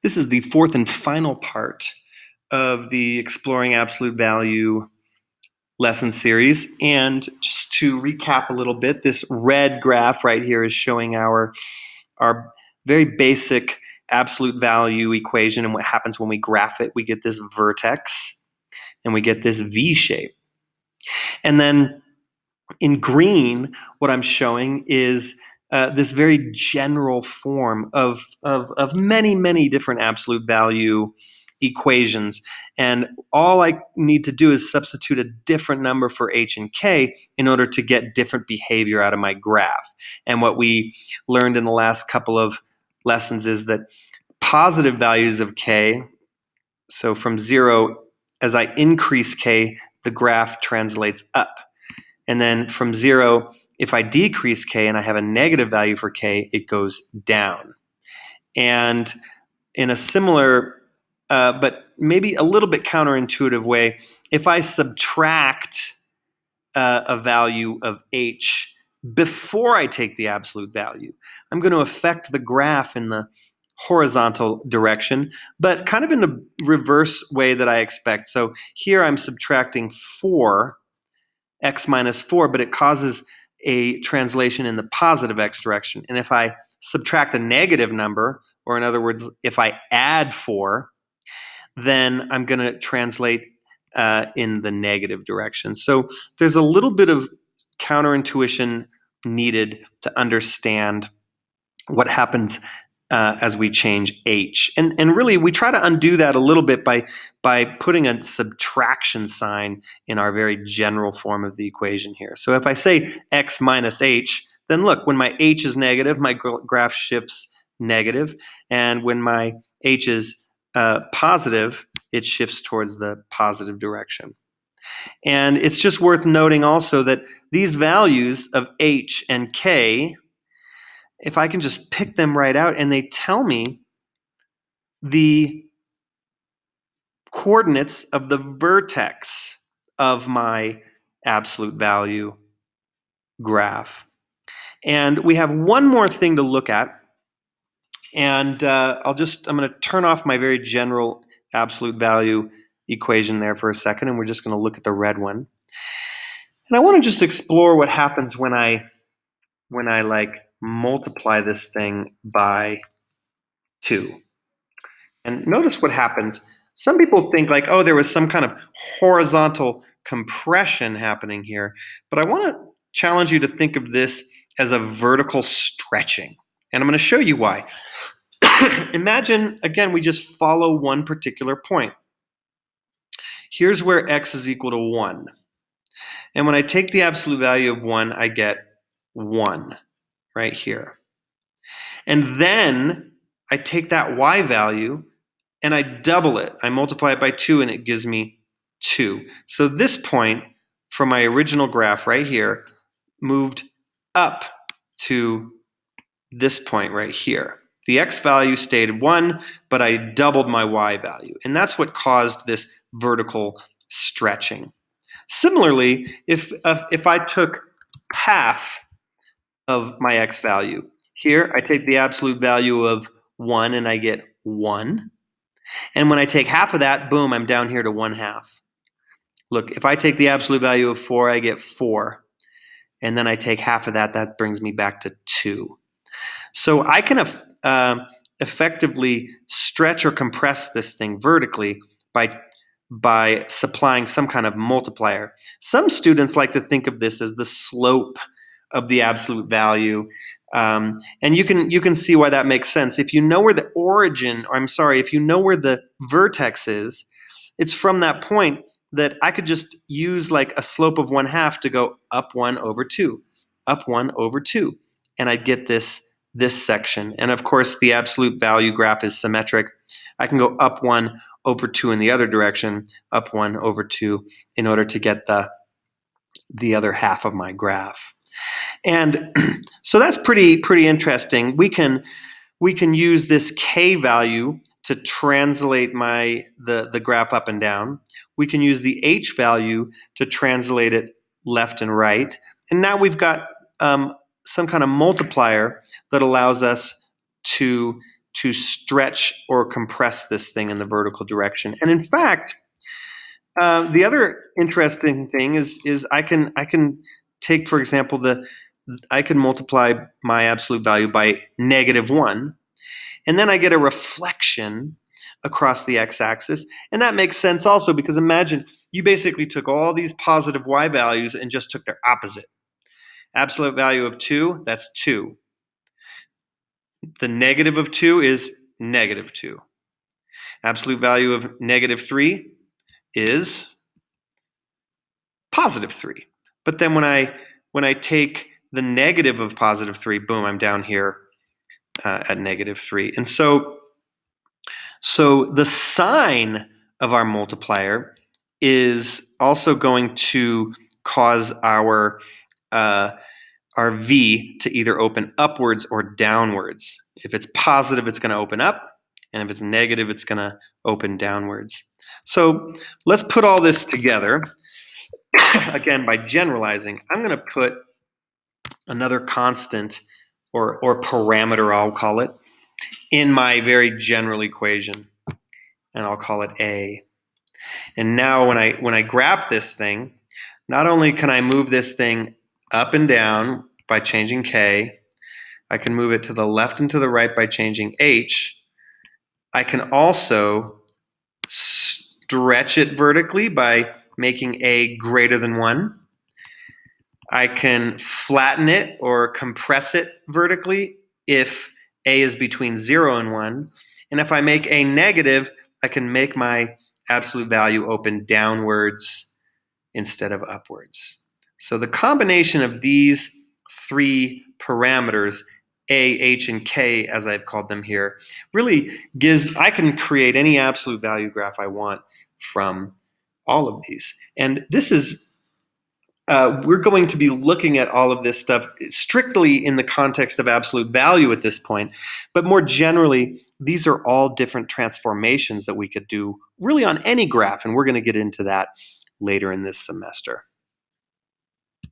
This is the fourth and final part of the Exploring Absolute Value lesson series. And just to recap a little bit, this red graph right here is showing our very basic absolute value equation. And what happens when we graph it, we get this vertex and we get this V shape. And then in green, what I'm showing is this very general form of many, many different absolute value equations. And all I need to do is substitute a different number for h and k in order to get different behavior out of my graph. And what we learned in the last couple of lessons is that positive values of k, so from 0, as I increase k, the graph translates up. And then from 0, if I decrease k and I have a negative value for k, it goes down. And in a similar, but maybe a little bit counterintuitive way, if I subtract a value of h before I take the absolute value, I'm going to affect the graph in the horizontal direction, but kind of in the reverse way that I expect. So here I'm subtracting 4, x minus 4, but it causes a translation in the positive x direction. And if I subtract a negative number, or in other words, if I add 4, then I'm going to translate in the negative direction. So there's a little bit of counterintuition needed to understand what happens as we change h. And really, we try to undo that a little bit by putting a subtraction sign in our very general form of the equation here. So if I say x minus h, then look, when my h is negative, my graph shifts negative. And when my h is positive, it shifts towards the positive direction. And it's just worth noting also that these values of h and k, if I can just pick them right out and they tell me the coordinates of the vertex of my absolute value graph. And we have one more thing to look at. And I'm going to turn off my very general absolute value equation there for a second, and we're just going to look at the red one. And I want to just explore what happens when I like multiply this thing by 2. And notice what happens. Some people think like, oh, there was some kind of horizontal compression happening here. But I want to challenge you to think of this as a vertical stretching. And I'm going to show you why. Imagine, again, we just follow one particular point. Here's where x is equal to 1. And when I take the absolute value of 1, I get 1 right here. And then I take that y value and I double it. I multiply it by 2 and it gives me 2. So this point from my original graph right here moved up to this point right here. The x value stayed 1, but I doubled my y value. And that's what caused this vertical stretching. Similarly, if I took half of my x value, here I take the absolute value of 1 and I get 1. And when I take half of that, boom, I'm down here to 1/2. Look, if I take the absolute value of 4, I get 4. And then I take half of that, that brings me back to 2. So I can effectively stretch or compress this thing vertically by supplying some kind of multiplier. Some students like to think of this as the slope of the absolute value. And you can see why that makes sense. If you know where the if you know where the vertex is, it's from that point that I could just use like a slope of 1/2 to go up 1 over 2, up 1 over 2. And I'd get this section. And of course, the absolute value graph is symmetric. I can go up 1 over 2 in the other direction, up 1 over 2 in order to get the other half of my graph. And so that's pretty interesting. We can use this k value to translate the graph up and down. We can use the h value to translate it left and right. And now we've got some kind of multiplier that allows us to to stretch or compress this thing in the vertical direction. And in fact, the other interesting thing is I can take, for example, I can multiply my absolute value by -1, and then I get a reflection across the x-axis. And that makes sense also because imagine you basically took all these positive y values and just took their opposite. Absolute value of 2, that's 2. The negative of 2 is -2. Absolute value of -3 is +3. But then when I take the negative of +3, boom, I'm down here at -3. And so the sign of our multiplier is also going to cause our V to either open upwards or downwards. If it's positive, it's going to open up, and if it's negative, it's going to open downwards. So let's put all this together. Again, by generalizing, I'm going to put another constant or parameter, I'll call it, in my very general equation, and I'll call it A. And now when I graph this thing, not only can I move this thing up and down by changing K, I can move it to the left and to the right by changing H. I can also stretch it vertically by making A greater than 1. I can flatten it or compress it vertically if A is between 0 and 1. And if I make A negative, I can make my absolute value open downwards instead of upwards. So the combination of these three parameters, A, H, and K, as I've called them here, really I can create any absolute value graph I want from all of these. And this is, we're going to be looking at all of this stuff strictly in the context of absolute value at this point, but more generally, these are all different transformations that we could do really on any graph, and we're going to get into that later in this semester.